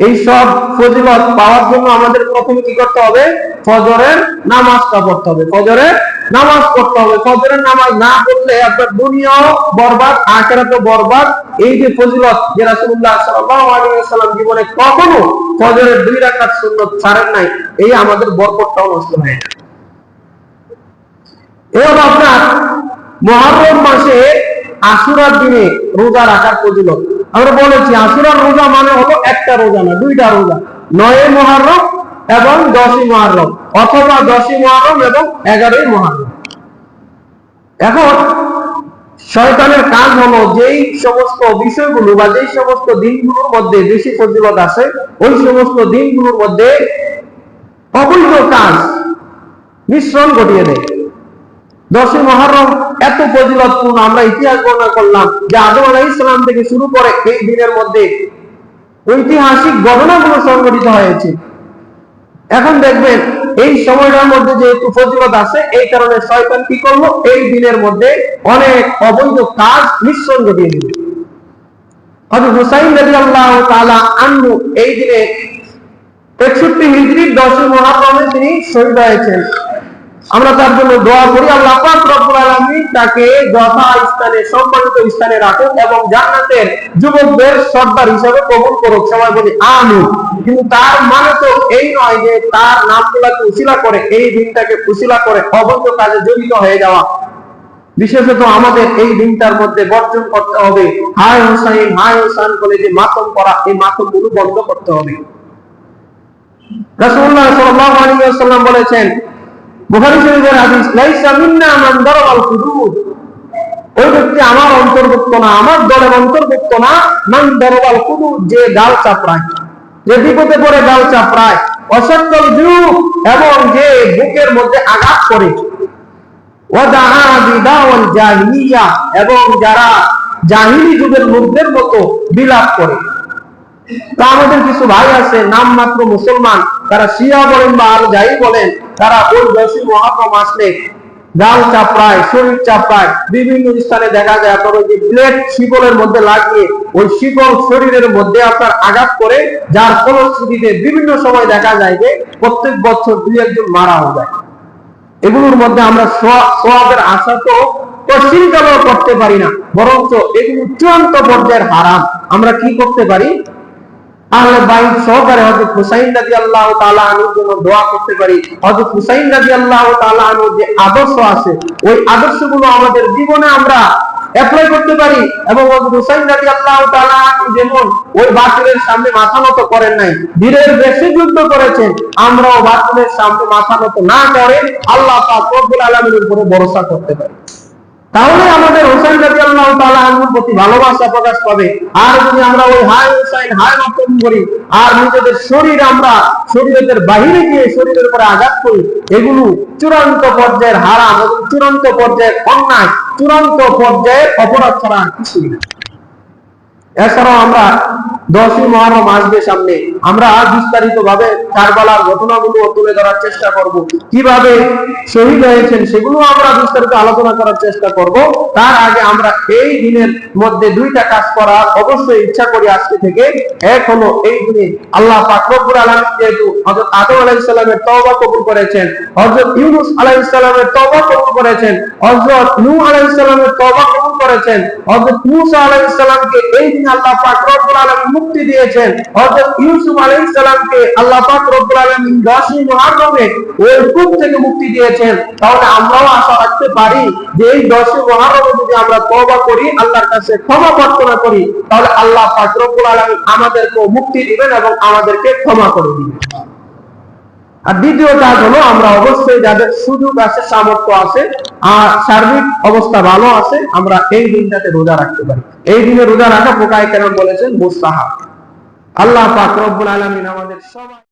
এই সব ফজিলত পাওয়ার জন্য আমাদের প্রথমে কি করতে হবে? ফজরের নামাজটা পড়তে হবে। ফজরের নামাজ না পড়লে আপনার দুনিয়াও বরবাদ, আখিরাতও বরবাদ। এই যে ফজিলত যে রাসূলুল্লাহ সাল্লাল্লাহু আলাইহি ওয়াসাল্লাম জীবনে কখনো ফজরের 2 রাকাত সুন্নাত ছাড়েন নাই, এই আমাদের বরকতটাও নষ্ট হয়ে যায়। এবার আপনার মুহররম মাসে আশুরার দিনে রোজা রাখার ফজিলত আমরা বলেছি। আশুরার রোজা মানে হলো একটা রোজা না, 2টা রোজা, 9 মুহররম এবং 10 মুহররম, অথবা 10 মুহররম এবং 11 মুহররম। এখন শয়তানের কাজ হলো যেই সমস্ত বিষয়গুলো বা যেই সমস্ত দিনগুলোর মধ্যে বেশি ফজিলত আছে ওই সমস্ত দিনগুলোর মধ্যে অবৈধ কাজ মিশ্রণ ঘটিয়ে দেয়। 10 মুহররম এত ফজিলতপূর্ণ, আমরা ইতিহাস বর্ণনা করলাম যে আদম আলাইহিস সালাম থেকে শুরু করে এই দিনের মধ্যে ঐতিহাসিক ঘটনাগুলো সংঘটিত হয়েছে। এখন দেখবেন এই সময়টার মধ্যে যেহেতু ফজিলত আছে এই কারণে শয়তান কি করলো? এই দিনের মধ্যে অনেক অবৈধ কাজ মিশ্রণ ঘটিয়ে দিল। হযরত হুসাইন রাদিয়াল্লাহু তাআলা আনহু এই দিনে 61 হিজরির 10 মুহররমে তিনি শহীদ হয়েছেন। আমরা তার জন্য দোয়া করি আল্লাহ পাক রব্বুল আলামিন তাকে যথা স্থানে সম্মানিত স্থানে রাখুন এবং জান্নাতের যুবকদের সর্দার হিসেবে কবুল করুক। সবাই বলি আমিন। কিন্তু তার মানে তো এই নয় যে তার নামগুলোকে উসিলা করে এই দিনটাকে উসিলা করে অবৈধ কাজে জড়িত হয়ে যাওয়া। বিশেষত আমাদের এই দিনটার মধ্যে বর্জন করতে হবে হায় হুসাইন হায় হুসাইন বলে যে মাতম করা, এই মাতমগুলো বন্ধ করতে হবে। রাসূলুল্লাহ সাল্লাল্লাহু আলাইহি ওয়াসাল্লাম বলেছেন, বুখারী শরীফের হাদিস, লাইসা মিন্না মান দারাবাল হুদুদ, ওই ব্যক্তি আমার অন্তর্ভুক্ত না, আমার দলের অন্তর্ভুক্ত না, মান দারাবাল হুদুদ, যে গাল চাপড়ায়, যে বিপদে পড়ে গাল চাপড়ায়, অসত্তল যুগ এবং যে বুকের মধ্যে আঘাত করে, ওয়াদাআ বিদাওয়াল জাহিলিয়া, এবং যারা জাহিলি যুগের লোকদের মতো বিলাপ করে। তা আমাদের কিছু ভাই আছে নামমাত্র মুসলমান, তারা শিয়া বলেন বা আর যাই বলেন, তারা ওই 10 মুহররম আসলে গাল চাপড়ায়, শরীর চাপড়ায়, বিভিন্ন স্থানে দেখা যায় আপনার ওই যে প্লেট শিকলের মধ্যে লাগিয়ে ওই শিকল শরীরের মধ্যে আপনার আঘাত করে, যার ফলশ্রুতিতে বিভিন্ন সময় দেখা যায় যে প্রত্যেক বছর 2-1 মারা হয়ে যায়। এগুলোর মধ্যে আমরা সওয়াবের আশা তো চিন্তাও করতে পারি না, বরঞ্চ এগুলো চূড়ান্ত পর্যায়ের হারাম। আমরা কি করতে পারি? আহলে বাইত সহকারে হযরত হুসাইন রাদিয়াল্লাহু তাআলা আনহুর জন্য দোয়া করতে পারি। হযরত হুসাইন রাদিয়াল্লাহু তাআলা আনহুর যে আদর্শ আছে, ওই আদর্শগুলো আমাদের জীবনে আমরা অ্যাপ্লাই করতে পারি। এবং হযরত হুসাইন রাদিয়াল্লাহু তাআলা আনহু যেমন ওই বাতিলের সামনে মাথা নত করেন নাই, বীরের বেশে যুদ্ধ করেছেন, আমরাও বাতিলের সামনে মাথা নত না করে আল্লাহ পাক রব্বুল আলামিনের উপরে ভরসা করতে পারি। তাহলে আমাদের হুসাইন রাদিয়াল্লাহু তাআলা আনহুর প্রতি ভালোবাসা প্রকাশ পাবে। আর যদি আমরা ওই হায় হুসাইন হায় মাতম করি আর নিজেদের শরীর আমরা শরীরের বাহিরে গিয়ে শরীরের উপরে আঘাত করি, এগুলো চূড়ান্ত পর্যায়ের হারাম এবং চূড়ান্ত পর্যায়ের অন্যায়, চূড়ান্ত পর্যায়ের অপরাধ ছাড়া কিছুই না। এছাড়াও আমরা 10 মুহররম আসবে সামনে, আমরা বিস্তারিত ভাবে কারবালার ঘটনাগুলো তুলে ধরার চেষ্টা করব, কিভাবে শহীদ হয়েছেন সেগুলো আমরা বিস্তারিত আলোচনা করার চেষ্টা করব। তার আগে আমরা এই দিনের মধ্যে 2টা কাজ করার অবশ্যই ইচ্ছা করি আজকে থেকে। এক হলো এই দিনে আল্লাহ পাক রব্বুল আলামিন যেহেতু হযরত আদম আলাইহিস সালামের তওবা কবুল করেছেন, হযরত ইউনূস আলাইহিস সালামের তওবা কবুল করেছেন, হযরত নূহ আলাইহিস সালামের তওবা কবুল করেছেন, হযরত মূসা আলাইহিস সালামকে এই দিন আল্লাহ পাক রব্বুল আলামিন মুক্তি দিয়েছেন, হযরত ইউসুফ আলাইহিস সালামকে আল্লাহ পাক রব্বুল আলামিন 10 মুহররমে ওই কূপ থেকে মুক্তি দিয়েছেন। তাহলে আমরাও আশা রাখতে পারি যে এই 10 মুহররমে যদি আমরা তওবা করি, আল্লাহর কাছে ক্ষমা প্রার্থনা করি, তাহলে আল্লাহ পাক রব্বুল আলামিন আমাদেরকে মুক্তি দিবেন এবং আমাদেরকে ক্ষমা করে দিবেন। আর দ্বিতীয় কাজ হলো আমরা অবশ্যই যাদের সুযোগ আছে, সামর্থ্য আছে আর সার্বিক অবস্থা ভালো আছে, আমরা এই দিনটাতে রোজা রাখতে পারি। এই দিনে রোজা রাখা ফুকাহায়ে কেরাম বলেছেন মুস্তাহাব। আল্লাহ পাক রব্বুল আলামিন আমাদের সবাই